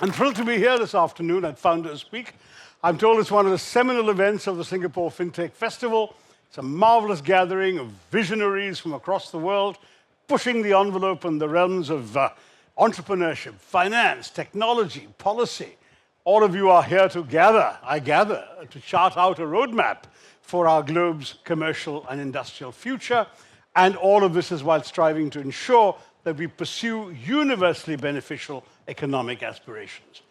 I'm thrilled to be here this afternoon at Founders Week. I'm told it's one of the seminal events of the Singapore FinTech Festival. It's a marvelous gathering of visionaries from across the world, pushing the envelope in the realms of entrepreneurship, finance, technology, policy. All of you are here to gather, to chart out a roadmap for our globe's commercial and industrial future. And all of this is while striving to ensure that we pursue universally beneficial economic aspirations.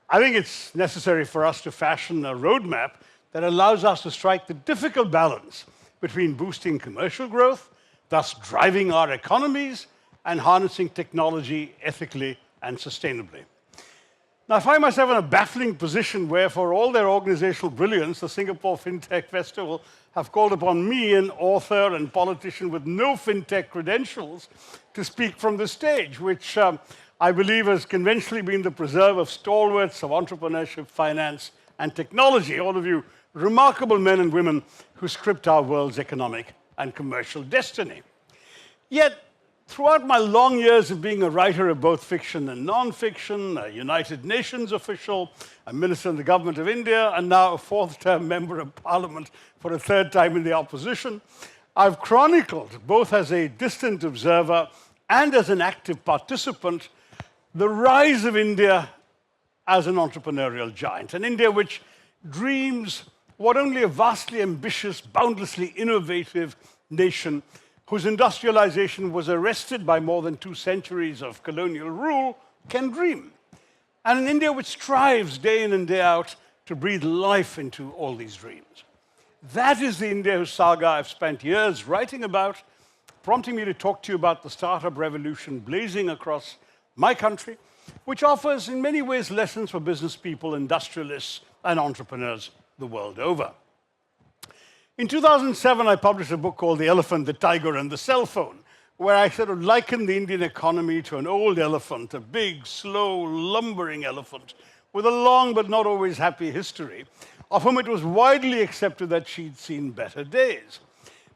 I think it's necessary for us to fashion a roadmap that allows us to strike the difficult balance between boosting commercial growth, thus driving our economies, and harnessing technology ethically and sustainably. Now, I find myself in a baffling position where, for all their organizational brilliance, the Singapore FinTech Festival have called upon me, an author and politician with no FinTech credentials, to speak from the stage, which I believe has conventionally been the preserve of stalwarts of entrepreneurship, finance, and technology, all of you remarkable men and women who script our world's economic and commercial destiny. Yet, throughout my long years of being a writer of both fiction and non-fiction, a United Nations official, a minister in the government of India, and now a fourth-term member of parliament for a third time in the opposition, I've chronicled, both as a distant observer and as an active participant, the rise of India as an entrepreneurial giant, an India which dreams what only a vastly ambitious, boundlessly innovative nation whose industrialization was arrested by more than 2 centuries of colonial rule can dream. And an India which strives day in and day out to breathe life into all these dreams. That is the India whose saga I've spent years writing about, prompting me to talk to you about the startup revolution blazing across my country, which offers in many ways lessons for business people, industrialists, and entrepreneurs the world over. In 2007, I published a book called The Elephant, the Tiger, and the Cell Phone, where I sort of likened the Indian economy to an old elephant, a big, slow, lumbering elephant with a long but not always happy history, of whom it was widely accepted that she'd seen better days.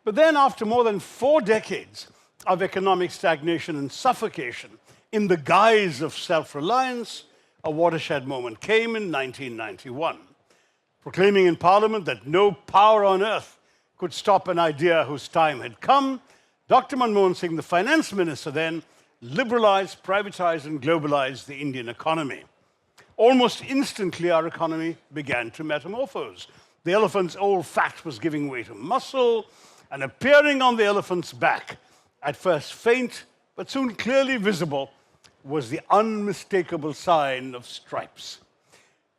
But then, after more than 4 decades of economic stagnation and suffocation, in the guise of self-reliance, a watershed moment came in 1991. Proclaiming in Parliament that no power on earth could stop an idea whose time had come, Dr. Manmohan Singh, the finance minister then, liberalized, privatized, and globalized the Indian economy. Almost instantly, our economy began to metamorphose. The elephant's old fat was giving way to muscle, and appearing on the elephant's back, at first faint, but soon clearly visible, was the unmistakable sign of stripes.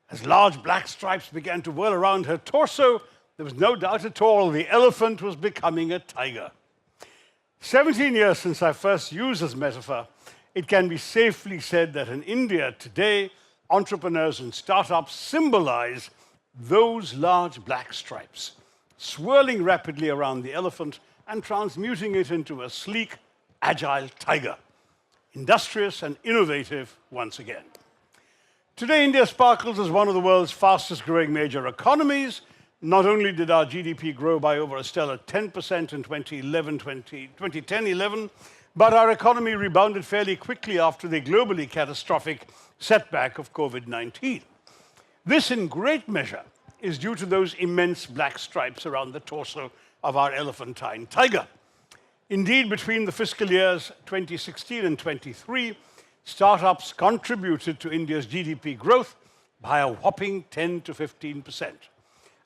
As large black stripes began to whirl around her torso, there was no doubt at all the elephant was becoming a tiger. 17 years since I first used this metaphor, it can be safely said that in India today, entrepreneurs and startups symbolize those large black stripes, swirling rapidly around the elephant and transmuting it into a sleek, agile tiger, industrious and innovative once again. Today, India sparkles as one of the world's fastest growing major economies. Not only did our GDP grow by over a stellar 10% in 2010-11, but our economy rebounded fairly quickly after the globally catastrophic setback of COVID-19. This, in great measure, is due to those immense black stripes around the torso of our elephantine tiger. Indeed, between the fiscal years 2016 and 23, startups contributed to India's GDP growth by a whopping 10 to 15%.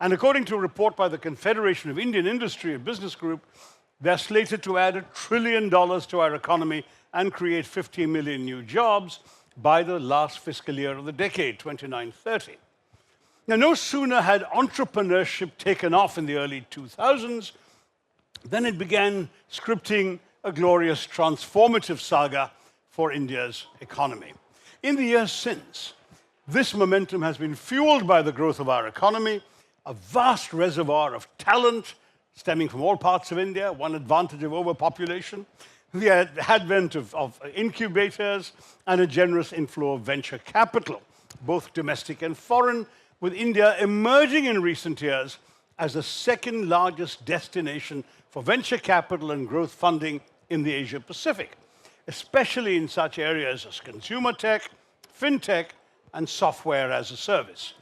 And according to a report by the Confederation of Indian Industry and Business Group, they're slated to add $1 trillion to our economy and create 50 million new jobs by the last fiscal year of the decade, 29-30. Now, no sooner had entrepreneurship taken off in the early 2000s than it began scripting a glorious transformative saga for India's economy. In the years since, this momentum has been fueled by the growth of our economy, a vast reservoir of talent stemming from all parts of India, one advantage of overpopulation, the advent of incubators, and a generous inflow of venture capital, both domestic and foreign, with India emerging in recent years as the second largest destination for venture capital and growth funding in the Asia Pacific, especially in such areas as consumer tech, fintech, and software as a service.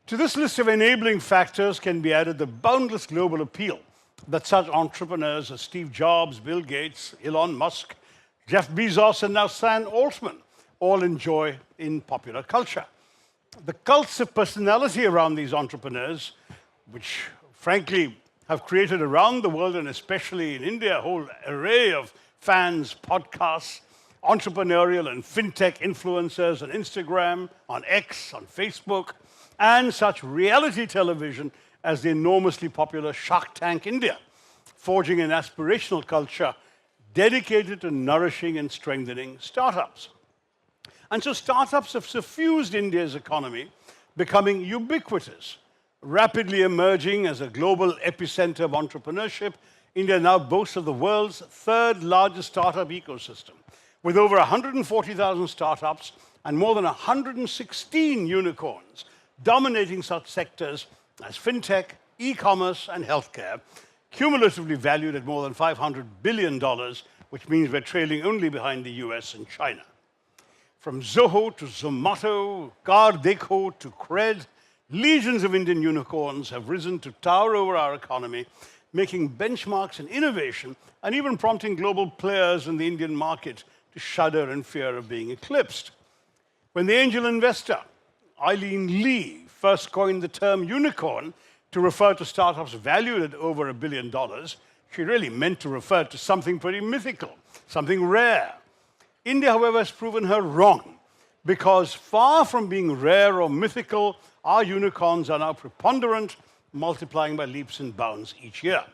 To this list of enabling factors can be added the boundless global appeal that such entrepreneurs as Steve Jobs, Bill Gates, Elon Musk, Jeff Bezos, and now Sam Altman all enjoy in popular culture. The cults of personality around these entrepreneurs, which frankly have created around the world and especially in India a whole array of fans, podcasts, entrepreneurial and fintech influencers on Instagram, on X, on Facebook, and such reality television as the enormously popular Shark Tank India, forging an aspirational culture dedicated to nourishing and strengthening startups. And so startups have suffused India's economy, becoming ubiquitous. Rapidly emerging as a global epicenter of entrepreneurship, India now boasts of the world's third largest startup ecosystem, with over 140,000 startups and more than 116 unicorns, dominating such sectors as fintech, e-commerce, and healthcare, cumulatively valued at more than $500 billion, which means we're trailing only behind the US and China. From Zoho to Zomato, Car Dekho to Cred, legions of Indian unicorns have risen to tower over our economy, making benchmarks in innovation and even prompting global players in the Indian market to shudder in fear of being eclipsed. When the angel investor, Eileen Lee, first coined the term unicorn to refer to startups valued at over $1 billion, she really meant to refer to something pretty mythical, something rare. India, however, has proven her wrong, because far from being rare or mythical, our unicorns are now preponderant, multiplying by leaps and bounds each year.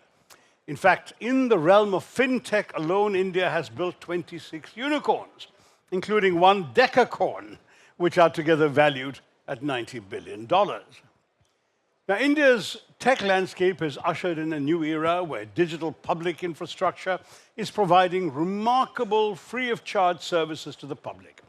In fact, in the realm of fintech alone, India has built 26 unicorns, including one decacorn, which are together valued at $90 billion. Now, India's tech landscape has ushered in a new era where digital public infrastructure is providing remarkable free-of-charge services to the public.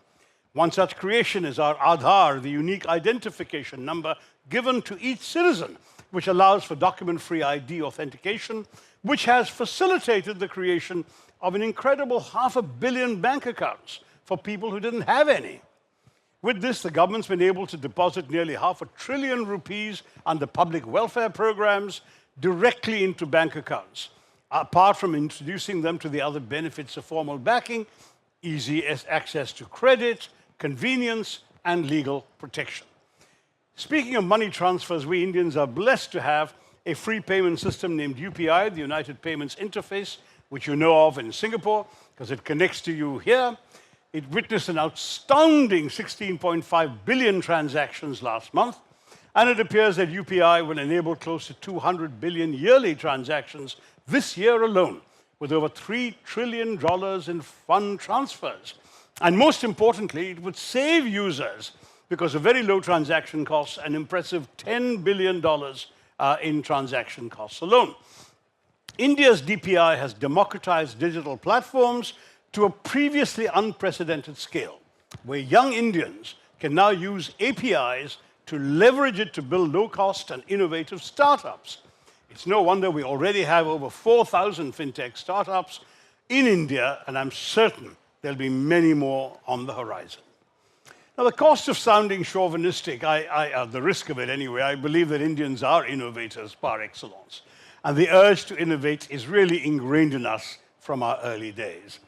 One such creation is our Aadhaar, the unique identification number given to each citizen, which allows for document-free ID authentication, which has facilitated the creation of an incredible 500 million bank accounts for people who didn't have any. With this, the government's been able to deposit nearly ₹500 billion under public welfare programs directly into bank accounts, apart from introducing them to the other benefits of formal banking, easy access to credit, convenience, and legal protection. Speaking of money transfers, we Indians are blessed to have a free payment system named UPI, the United Payments Interface, which you know of in Singapore, because it connects to you here. It witnessed an astounding 16.5 billion transactions last month, and it appears that UPI will enable close to 200 billion yearly transactions this year alone, with over $3 trillion in fund transfers. And most importantly, it would save users, because of very low transaction costs, an impressive $10 billion in transaction costs alone. India's DPI has democratized digital platforms to a previously unprecedented scale, where young Indians can now use APIs to leverage it to build low-cost and innovative startups. It's no wonder we already have over 4,000 fintech startups in India, and I'm certain there'll be many more on the horizon. Now, the cost of sounding chauvinistic, at the risk of it anyway, I believe that Indians are innovators par excellence, and the urge to innovate is really ingrained in us from our early days.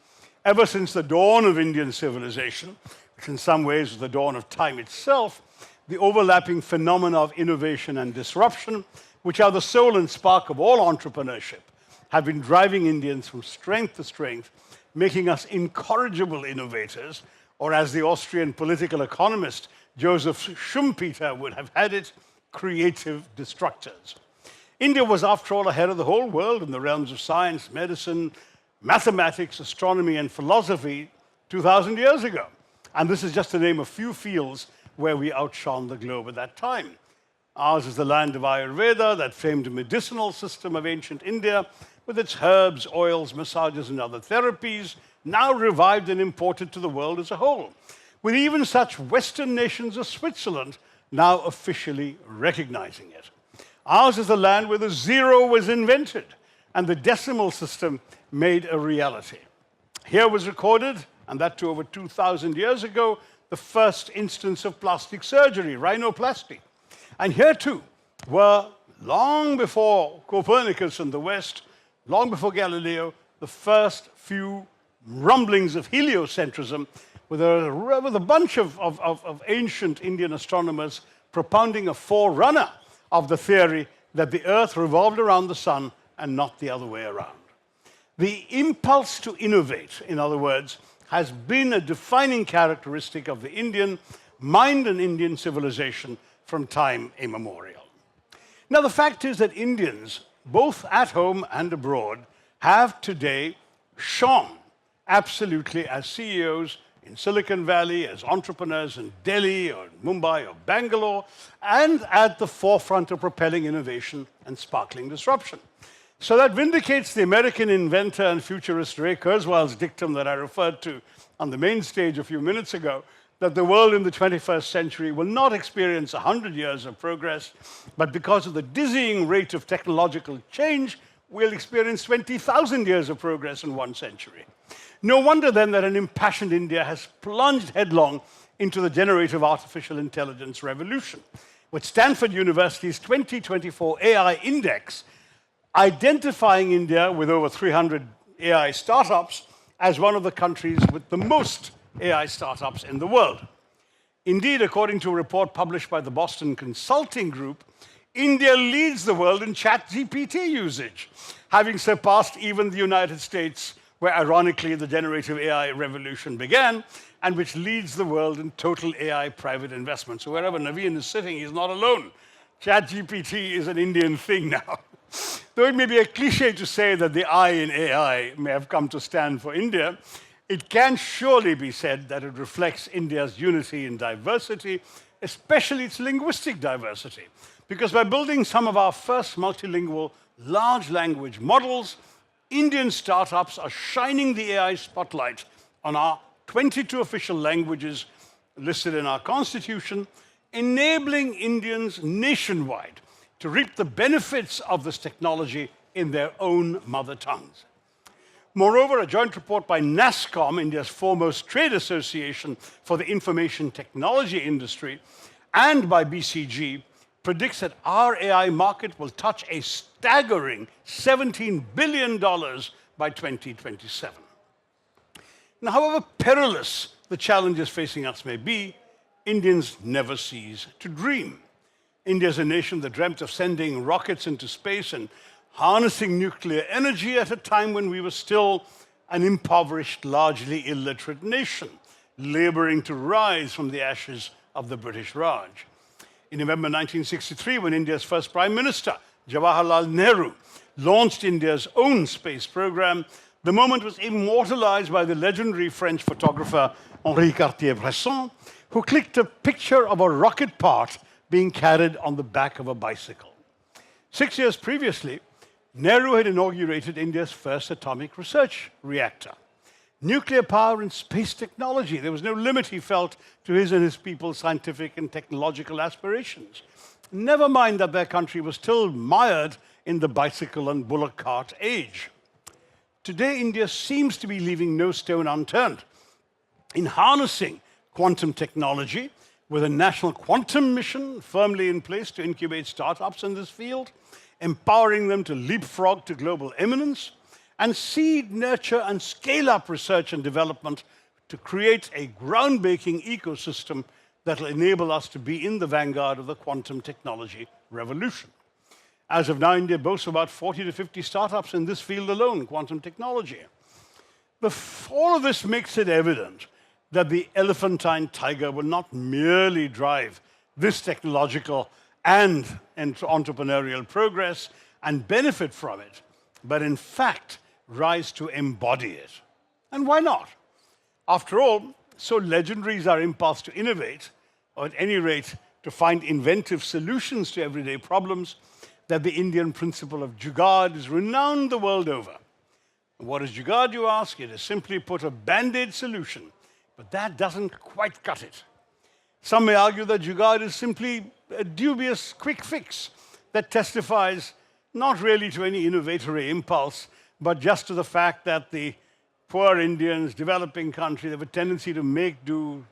Ever since the dawn of Indian civilization, which in some ways was the dawn of time itself, the overlapping phenomena of innovation and disruption, which are the soul and spark of all entrepreneurship, have been driving Indians from strength to strength, making us incorrigible innovators, or as the Austrian political economist Joseph Schumpeter would have had it, creative destructors. India was, after all, ahead of the whole world in the realms of science, medicine, mathematics, astronomy, and philosophy 2,000 years ago. And this is just to name a few fields where we outshone the globe at that time. Ours is the land of Ayurveda, that famed medicinal system of ancient India, with its herbs, oils, massages, and other therapies, now revived and imported to the world as a whole, with even such Western nations as Switzerland now officially recognizing it. Ours is the land where the zero was invented and the decimal system made a reality. Here was recorded, and that too over 2,000 years ago, the first instance of plastic surgery, rhinoplasty. And here too were, long before Copernicus and the West, long before Galileo, the first few rumblings of heliocentrism with a bunch of ancient Indian astronomers propounding a forerunner of the theory that the Earth revolved around the sun and not the other way around. The impulse to innovate, in other words, has been a defining characteristic of the Indian mind and Indian civilization from time immemorial. Now, the fact is that Indians, both at home and abroad, have today shone absolutely as CEOs in Silicon Valley, as entrepreneurs in Delhi or Mumbai or Bangalore, and at the forefront of propelling innovation and sparkling disruption. So that vindicates the American inventor and futurist Ray Kurzweil's dictum that I referred to on the main stage a few minutes ago, that the world in the 21st century will not experience 100 years of progress, but because of the dizzying rate of technological change, we'll experience 20,000 years of progress in 1 century. No wonder then that an impassioned India has plunged headlong into the generative artificial intelligence revolution, with Stanford University's 2024 AI Index identifying India with over 300 AI startups as one of the countries with the most AI startups in the world. Indeed, according to a report published by the Boston Consulting Group, India leads the world in ChatGPT usage, having surpassed even the United States, where ironically the generative AI revolution began, and which leads the world in total AI private investment. So wherever Naveen is sitting, he's not alone. ChatGPT is an Indian thing now. Though it may be a cliche to say that the I in AI may have come to stand for India, it can surely be said that it reflects India's unity in diversity, especially its linguistic diversity. Because by building some of our first multilingual large language models, Indian startups are shining the AI spotlight on our 22 official languages listed in our constitution, enabling Indians nationwide to reap the benefits of this technology in their own mother tongues. Moreover, a joint report by NASSCOM, India's foremost trade association for the information technology industry, and by BCG, predicts that our AI market will touch a staggering $17 billion by 2027. Now, however perilous the challenges facing us may be, Indians never cease to dream. India is a nation that dreamt of sending rockets into space and harnessing nuclear energy at a time when we were still an impoverished, largely illiterate nation, laboring to rise from the ashes of the British Raj. In November 1963, when India's first Prime Minister, Jawaharlal Nehru, launched India's own space program, the moment was immortalized by the legendary French photographer Henri Cartier-Bresson, who clicked a picture of a rocket part being carried on the back of a bicycle. 6 years previously, Nehru had inaugurated India's first atomic research reactor. Nuclear power and space technology. There was no limit, he felt, to his and his people's scientific and technological aspirations. Never mind that their country was still mired in the bicycle and bullock cart age. Today, India seems to be leaving no stone unturned in harnessing quantum technology, with a national quantum mission firmly in place to incubate startups in this field, empowering them to leapfrog to global eminence, and seed, nurture, and scale up research and development to create a groundbreaking ecosystem that will enable us to be in the vanguard of the quantum technology revolution. As of now, India boasts about 40 to 50 startups in this field alone, quantum technology. All of this makes it evident that the elephantine tiger will not merely drive this technological and entrepreneurial progress and benefit from it, but in fact rise to embody it. And why not? After all, so legendary is our impulse to innovate, or at any rate to find inventive solutions to everyday problems, that the Indian principle of jugaad is renowned the world over. And what is jugaad, you ask? It is simply put a band-aid solution. But that doesn't quite cut it. Some may argue that jugaad is simply a dubious quick fix that testifies not really to any innovatory impulse, but just to the fact that the poor Indians, developing country, they have a tendency to make do,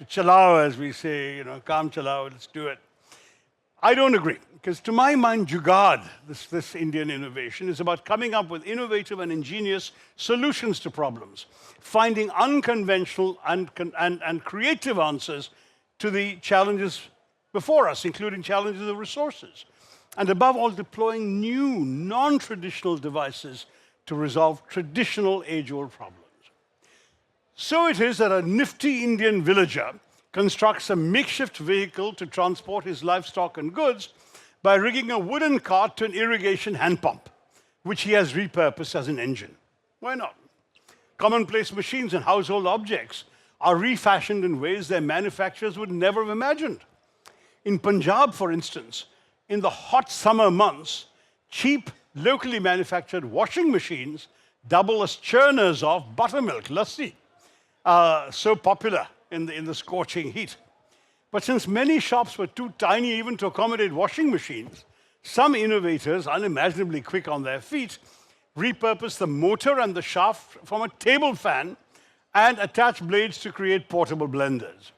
to chalao, as we say, kaam chalao, let's do it. I don't agree, because to my mind, jugaad, this Indian innovation, is about coming up with innovative and ingenious solutions to problems, finding unconventional and creative answers to the challenges before us, including challenges of resources, and above all, deploying new, non-traditional devices to resolve traditional age-old problems. So it is that a nifty Indian villager constructs a makeshift vehicle to transport his livestock and goods by rigging a wooden cart to an irrigation hand pump, which he has repurposed as an engine. Why not? Commonplace machines and household objects are refashioned in ways their manufacturers would never have imagined. In Punjab, for instance, in the hot summer months, cheap, locally manufactured washing machines double as churners of buttermilk, lassi, so popular in the scorching heat. But since many shops were too tiny even to accommodate washing machines, some innovators, unimaginably quick on their feet, repurposed the motor and the shaft from a table fan and attached blades to create portable blenders.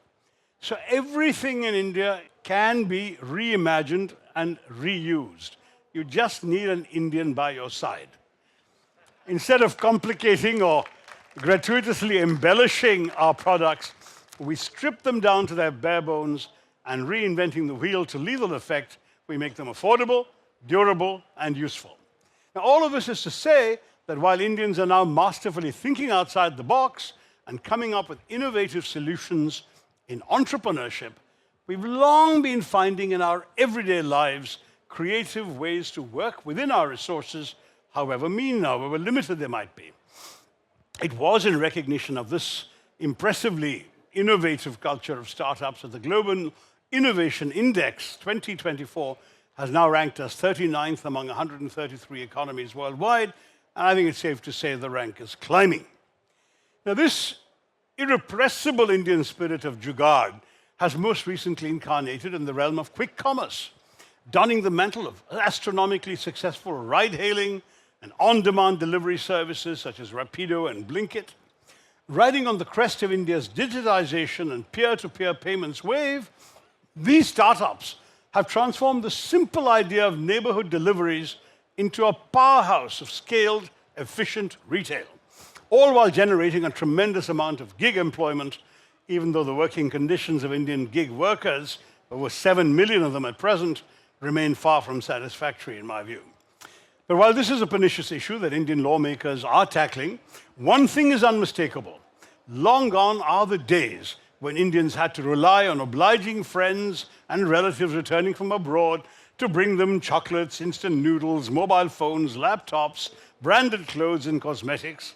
So everything in India can be reimagined and reused. You just need an Indian by your side. Instead of complicating or gratuitously embellishing our products, we strip them down to their bare bones, and reinventing the wheel to lethal effect, we make them affordable, durable, and useful. Now, all of this is to say that while Indians are now masterfully thinking outside the box and coming up with innovative solutions in entrepreneurship, we've long been finding in our everyday lives creative ways to work within our resources, however mean, however limited they might be. It was in recognition of this impressively innovative culture of startups that the Global Innovation Index 2024 has now ranked us 39th among 133 economies worldwide, and I think it's safe to say the rank is climbing. Now, this irrepressible Indian spirit of jugaad has most recently incarnated in the realm of quick commerce, donning the mantle of astronomically successful ride-hailing and on-demand delivery services such as Rapido and Blinkit. Riding on the crest of India's digitization and peer-to-peer payments wave, these startups have transformed the simple idea of neighborhood deliveries into a powerhouse of scaled, efficient retail, all while generating a tremendous amount of gig employment, even though the working conditions of Indian gig workers, over 7 million of them at present, remain far from satisfactory in my view. But while this is a pernicious issue that Indian lawmakers are tackling, one thing is unmistakable. Long gone are the days when Indians had to rely on obliging friends and relatives returning from abroad to bring them chocolates, instant noodles, mobile phones, laptops, branded clothes, and cosmetics.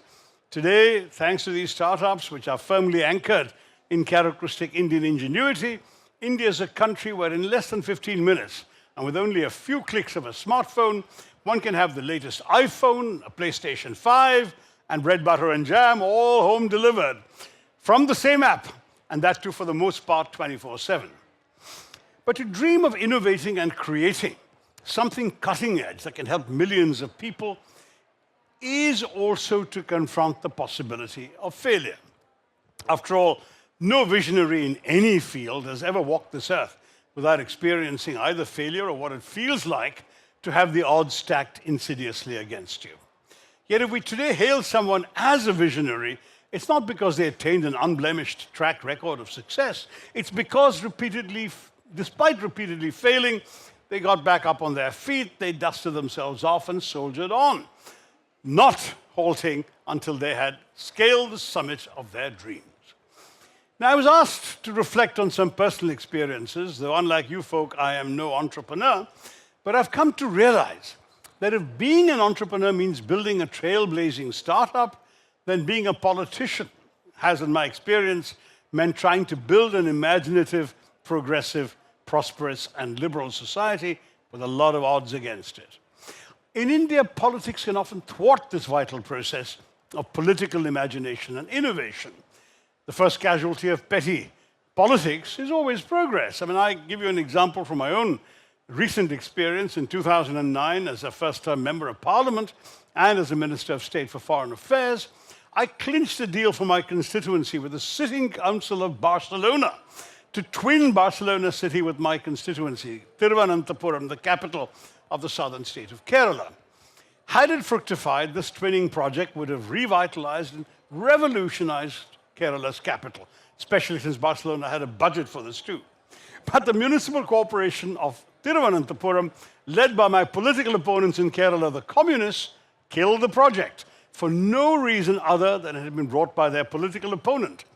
Today, thanks to these startups, which are firmly anchored in characteristic Indian ingenuity, India is a country where in less than 15 minutes, and with only a few clicks of a smartphone, one can have the latest iPhone, a PlayStation 5, and bread, butter, and jam all home delivered from the same app, and that too, for the most part, 24/7. But to dream of innovating and creating something cutting edge that can help millions of people is also to confront the possibility of failure. After all, no visionary in any field has ever walked this earth without experiencing either failure or what it feels like to have the odds stacked insidiously against you. Yet if we today hail someone as a visionary, it's not because they attained an unblemished track record of success. It's because despite repeatedly failing, they got back up on their feet, they dusted themselves off and soldiered on, not halting until they had scaled the summit of their dreams. Now, I was asked to reflect on some personal experiences, though unlike you folk, I am no entrepreneur, but I've come to realize that if being an entrepreneur means building a trailblazing startup, then being a politician has, in my experience, meant trying to build an imaginative, progressive, prosperous, and liberal society with a lot of odds against it. In India, politics can often thwart this vital process of political imagination and innovation. The first casualty of petty politics is always progress. I give you an example from my own recent experience in 2009 as a first-term member of parliament and as a Minister of State for Foreign Affairs. I clinched a deal for my constituency with the sitting council of Barcelona to twin Barcelona city with my constituency, Thiruvananthapuram, the capital of the southern state of Kerala. Had it fructified, this twinning project would have revitalized and revolutionized Kerala's capital, especially since Barcelona had a budget for this too. But the municipal corporation of Thiruvananthapuram, led by my political opponents in Kerala, the communists, killed the project for no reason other than it had been brought by their political opponent.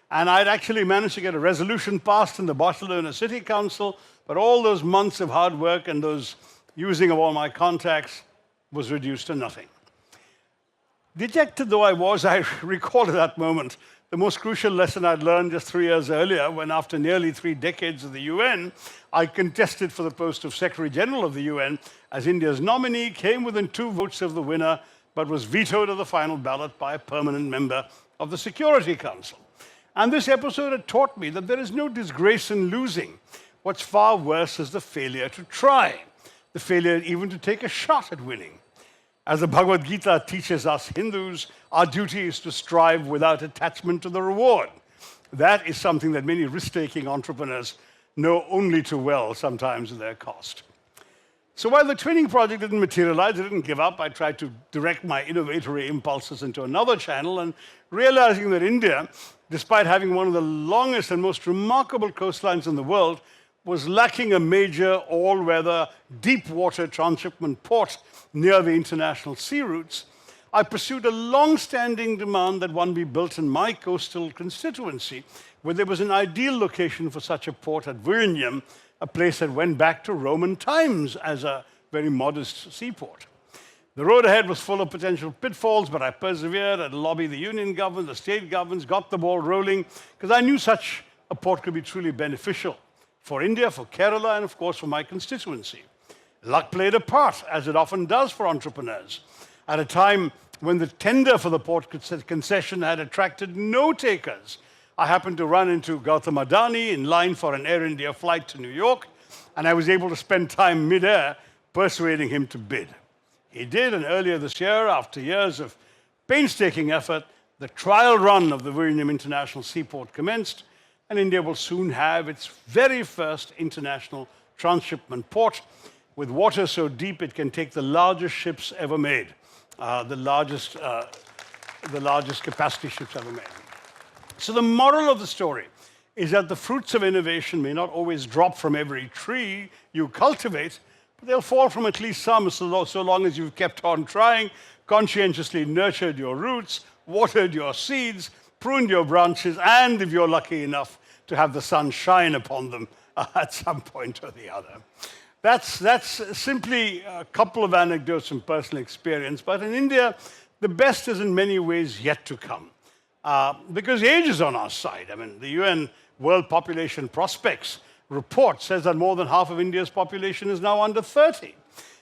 And I'd actually managed to get a resolution passed in the Barcelona City Council, but all those months of hard work and those using of all my contacts was reduced to nothing. Dejected though I was, I recalled at that moment the most crucial lesson I'd learned just 3 years earlier when, after nearly 3 decades of the UN, I contested for the post of Secretary General of the UN as India's nominee, came within 2 votes of the winner, but was vetoed at the final ballot by a permanent member of the Security Council. And this episode had taught me that there is no disgrace in losing. What's far worse is the failure to try, the failure even to take a shot at winning. As the Bhagavad Gita teaches us Hindus, our duty is to strive without attachment to the reward. That is something that many risk-taking entrepreneurs know only too well, sometimes at their cost. So while the twinning project didn't materialize, I didn't give up. I tried to direct my innovatory impulses into another channel, and realizing that India, despite having one of the longest and most remarkable coastlines in the world, was lacking a major all-weather, deep-water transshipment port near the international sea routes, I pursued a long-standing demand that one be built in my coastal constituency, where there was an ideal location for such a port at Vizhinjam, a place that went back to Roman times as a very modest seaport. The road ahead was full of potential pitfalls, but I persevered. I lobbied the union government, the state governments, got the ball rolling, because I knew such a port could be truly beneficial for India, for Kerala, and of course for my constituency. Luck played a part, as it often does for entrepreneurs. At a time when the tender for the port concession had attracted no takers, I happened to run into Gautam Adani in line for an Air India flight to New York, and I was able to spend time mid-air persuading him to bid. He did, and earlier this year, after years of painstaking effort, the trial run of the Vizhinjam International Seaport commenced, and India will soon have its very first international transshipment port, with water so deep it can take the largest ships ever made, the largest capacity ships ever made. So the moral of the story is that the fruits of innovation may not always drop from every tree you cultivate, but they'll fall from at least some so long as you've kept on trying, conscientiously nurtured your roots, watered your seeds, pruned your branches, and if you're lucky enough to have the sun shine upon them at some point or the other. That's simply a couple of anecdotes from personal experience, but in India, the best is in many ways yet to come. Because age is on our side. I mean, the UN World Population Prospects report says that more than half of India's population is now under 30.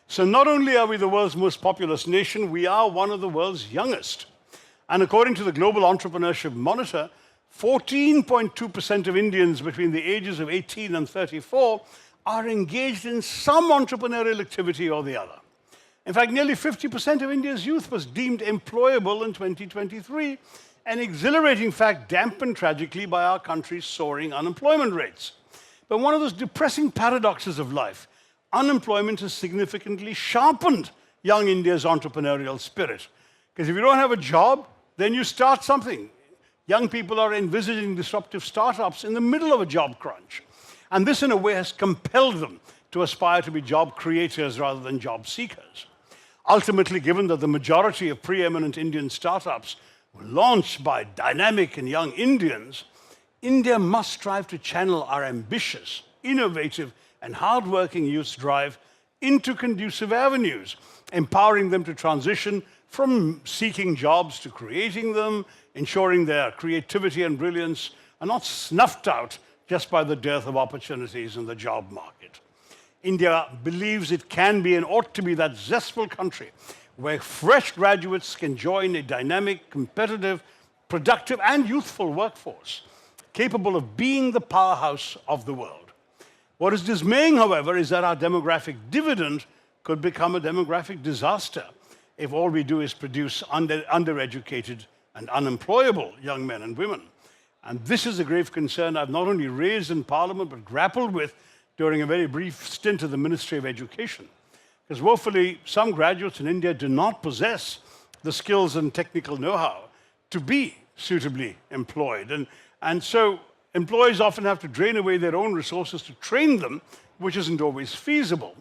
So not only are we the world's most populous nation, we are one of the world's youngest. And according to the Global Entrepreneurship Monitor, 14.2% of Indians between the ages of 18 and 34 are engaged in some entrepreneurial activity or the other. In fact, nearly 50% of India's youth was deemed employable in 2023, an exhilarating fact dampened tragically by our country's soaring unemployment rates. But one of those depressing paradoxes of life, unemployment has significantly sharpened young India's entrepreneurial spirit. Because if you don't have a job, then you start something. Young people are envisaging disruptive startups in the middle of a job crunch. And this, in a way, has compelled them to aspire to be job creators rather than job seekers. Ultimately, given that the majority of preeminent Indian startups were launched by dynamic and young Indians, India must strive to channel our ambitious, innovative, and hardworking youth's drive into conducive avenues, empowering them to transition from seeking jobs to creating them, ensuring their creativity and brilliance are not snuffed out just by the dearth of opportunities in the job market. India believes it can be and ought to be that zestful country where fresh graduates can join a dynamic, competitive, productive, and youthful workforce, capable of being the powerhouse of the world. What is dismaying, however, is that our demographic dividend could become a demographic disaster if all we do is produce undereducated and unemployable young men and women. And this is a grave concern I've not only raised in Parliament, but grappled with during a very brief stint at the Ministry of Education. Because woefully, some graduates in India do not possess the skills and technical know-how to be suitably employed. And so employers often have to drain away their own resources to train them, which isn't always feasible.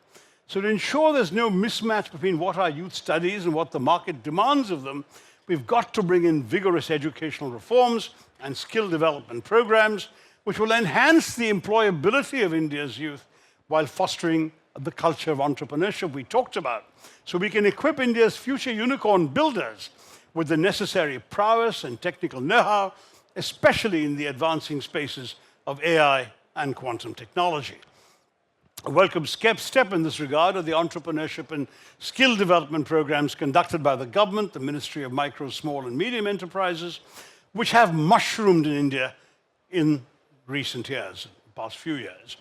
So to ensure there's no mismatch between what our youth studies and what the market demands of them, we've got to bring in vigorous educational reforms and skill development programs, which will enhance the employability of India's youth while fostering the culture of entrepreneurship we talked about, so we can equip India's future unicorn builders with the necessary prowess and technical know-how, especially in the advancing spaces of AI and quantum technology. A welcome step in this regard are the entrepreneurship and skill development programs conducted by the government, the Ministry of Micro, Small and Medium Enterprises, which have mushroomed in India in recent years, the past few years.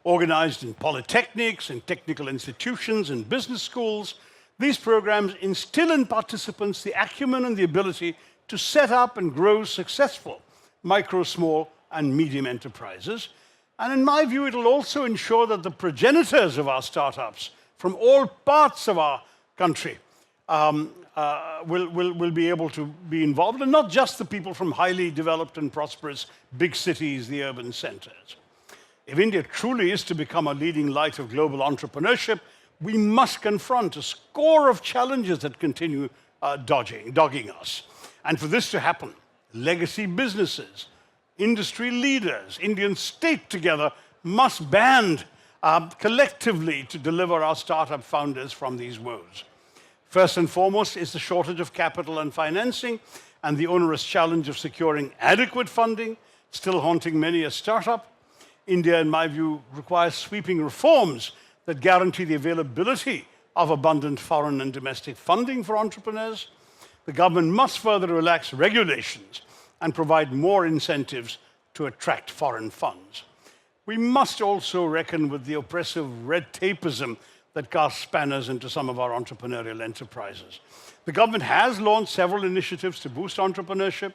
Organized in polytechnics, in technical institutions, in business schools, these programs instill in participants the acumen and the ability to set up and grow successful micro, small, and medium enterprises. And in my view, it'll also ensure that the progenitors of our startups from all parts of our country will be able to be involved, and not just the people from highly developed and prosperous big cities, the urban centers. If India truly is to become a leading light of global entrepreneurship, we must confront a score of challenges that continue dogging us. And for this to happen, legacy businesses, industry leaders, Indian state together must band collectively to deliver our startup founders from these woes. First and foremost is the shortage of capital and financing, and the onerous challenge of securing adequate funding, still haunting many a startup. India, in my view, requires sweeping reforms that guarantee the availability of abundant foreign and domestic funding for entrepreneurs. The government must further relax regulations and provide more incentives to attract foreign funds. We must also reckon with the oppressive red tapeism that casts spanners into some of our entrepreneurial enterprises. The government has launched several initiatives to boost entrepreneurship,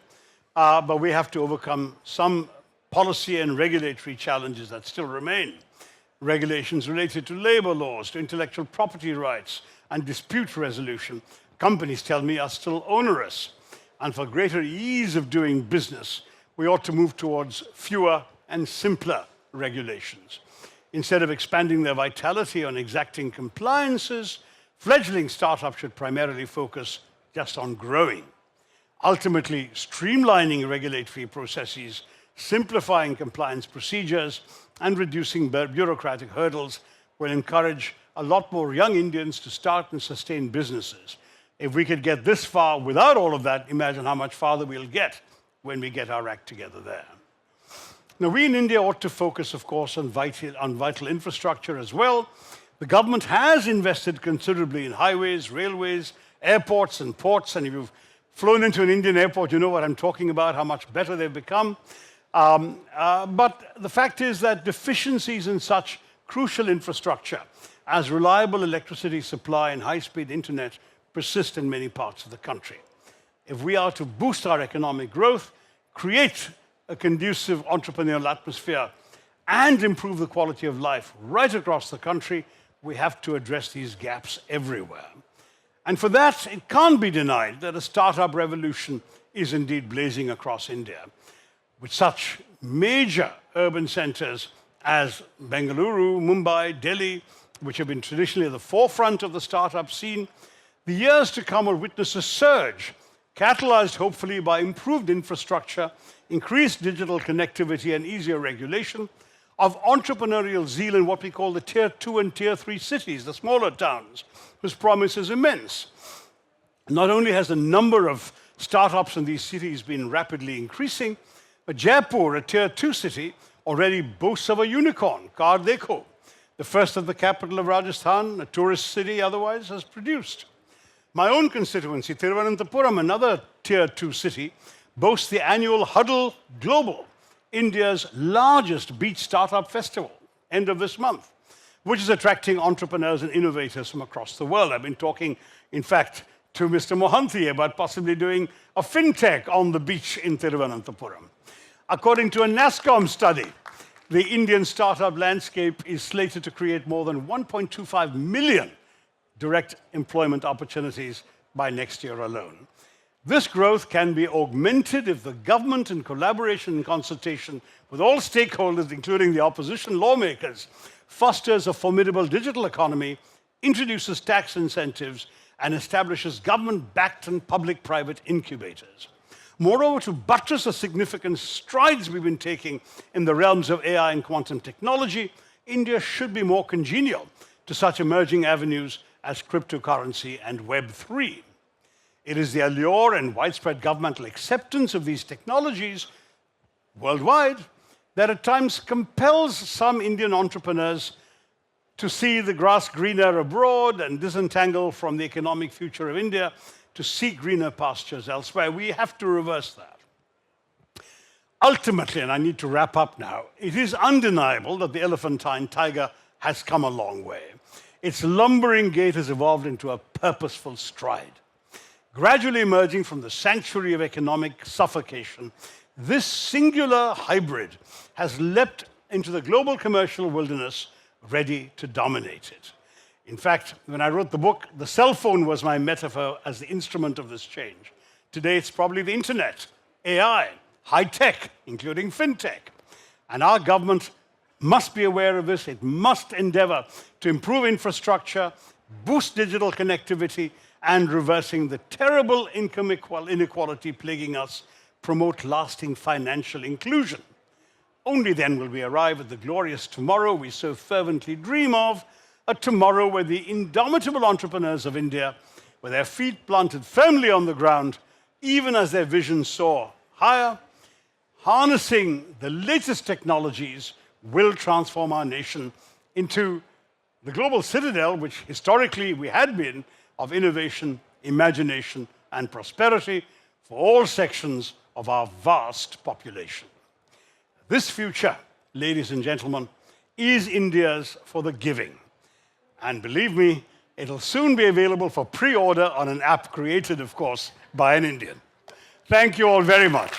but we have to overcome some policy and regulatory challenges that still remain. Regulations related to labor laws, to intellectual property rights, and dispute resolution, companies tell me, are still onerous. And for greater ease of doing business, we ought to move towards fewer and simpler regulations. Instead of expanding their vitality on exacting compliances, fledgling startups should primarily focus just on growing. Ultimately, streamlining regulatory processes, simplifying compliance procedures, and reducing bureaucratic hurdles will encourage a lot more young Indians to start and sustain businesses. If we could get this far without all of that, imagine how much farther we'll get when we get our act together there. Now, we in India ought to focus, of course, on vital infrastructure as well. The government has invested considerably in highways, railways, airports, and ports. And if you've flown into an Indian airport, you know what I'm talking about, how much better they've become. But the fact is that deficiencies in such crucial infrastructure as reliable electricity supply and high-speed internet persist in many parts of the country. If we are to boost our economic growth, create a conducive entrepreneurial atmosphere, and improve the quality of life right across the country, we have to address these gaps everywhere. And for that, it can't be denied that a startup revolution is indeed blazing across India. With such major urban centers as Bengaluru, Mumbai, Delhi, which have been traditionally at the forefront of the startup scene, the years to come will witness a surge, catalyzed hopefully by improved infrastructure, increased digital connectivity, and easier regulation, of entrepreneurial zeal in what we call the Tier 2 and Tier 3 cities, the smaller towns, whose promise is immense. Not only has the number of startups in these cities been rapidly increasing, but Jaipur, a Tier 2 city, already boasts of a unicorn, Kar Dekho, the first of the capital of Rajasthan, a tourist city otherwise, has produced. My own constituency, Thiruvananthapuram, another Tier 2 city, boasts the annual Huddle Global, India's largest beach startup festival, end of this month, which is attracting entrepreneurs and innovators from across the world. I've been talking, in fact, to Mr. Mohanty about possibly doing a fintech on the beach in Thiruvananthapuram. According to a NASSCOM study, the Indian startup landscape is slated to create more than 1.25 million direct employment opportunities by next year alone. This growth can be augmented if the government, in collaboration and consultation with all stakeholders, including the opposition lawmakers, fosters a formidable digital economy, introduces tax incentives, and establishes government-backed and public-private incubators. Moreover, to buttress the significant strides we've been taking in the realms of AI and quantum technology, India should be more congenial to such emerging avenues as cryptocurrency and Web3. It is the allure and widespread governmental acceptance of these technologies worldwide that at times compels some Indian entrepreneurs to see the grass greener abroad and disentangle from the economic future of India to seek greener pastures elsewhere. We have to reverse that. Ultimately, and I need to wrap up now, it is undeniable that the elephantine tiger has come a long way. Its lumbering gait has evolved into a purposeful stride. Gradually emerging from the sanctuary of economic suffocation, this singular hybrid has leapt into the global commercial wilderness, ready to dominate it. In fact, when I wrote the book, the cell phone was my metaphor as the instrument of this change. Today, it's probably the internet, AI, high tech, including fintech. And our government must be aware of this. It must endeavor to improve infrastructure, boost digital connectivity, and reversing the terrible income inequality plaguing us, promote lasting financial inclusion. Only then will we arrive at the glorious tomorrow we so fervently dream of, a tomorrow where the indomitable entrepreneurs of India, with their feet planted firmly on the ground, even as their visions soar higher, harnessing the latest technologies, will transform our nation into the global citadel which historically we had been, of innovation, imagination, and prosperity for all sections of our vast population. This future, ladies and gentlemen, is India's for the giving. And believe me, it'll soon be available for pre-order on an app created, of course, by an Indian. Thank you all very much.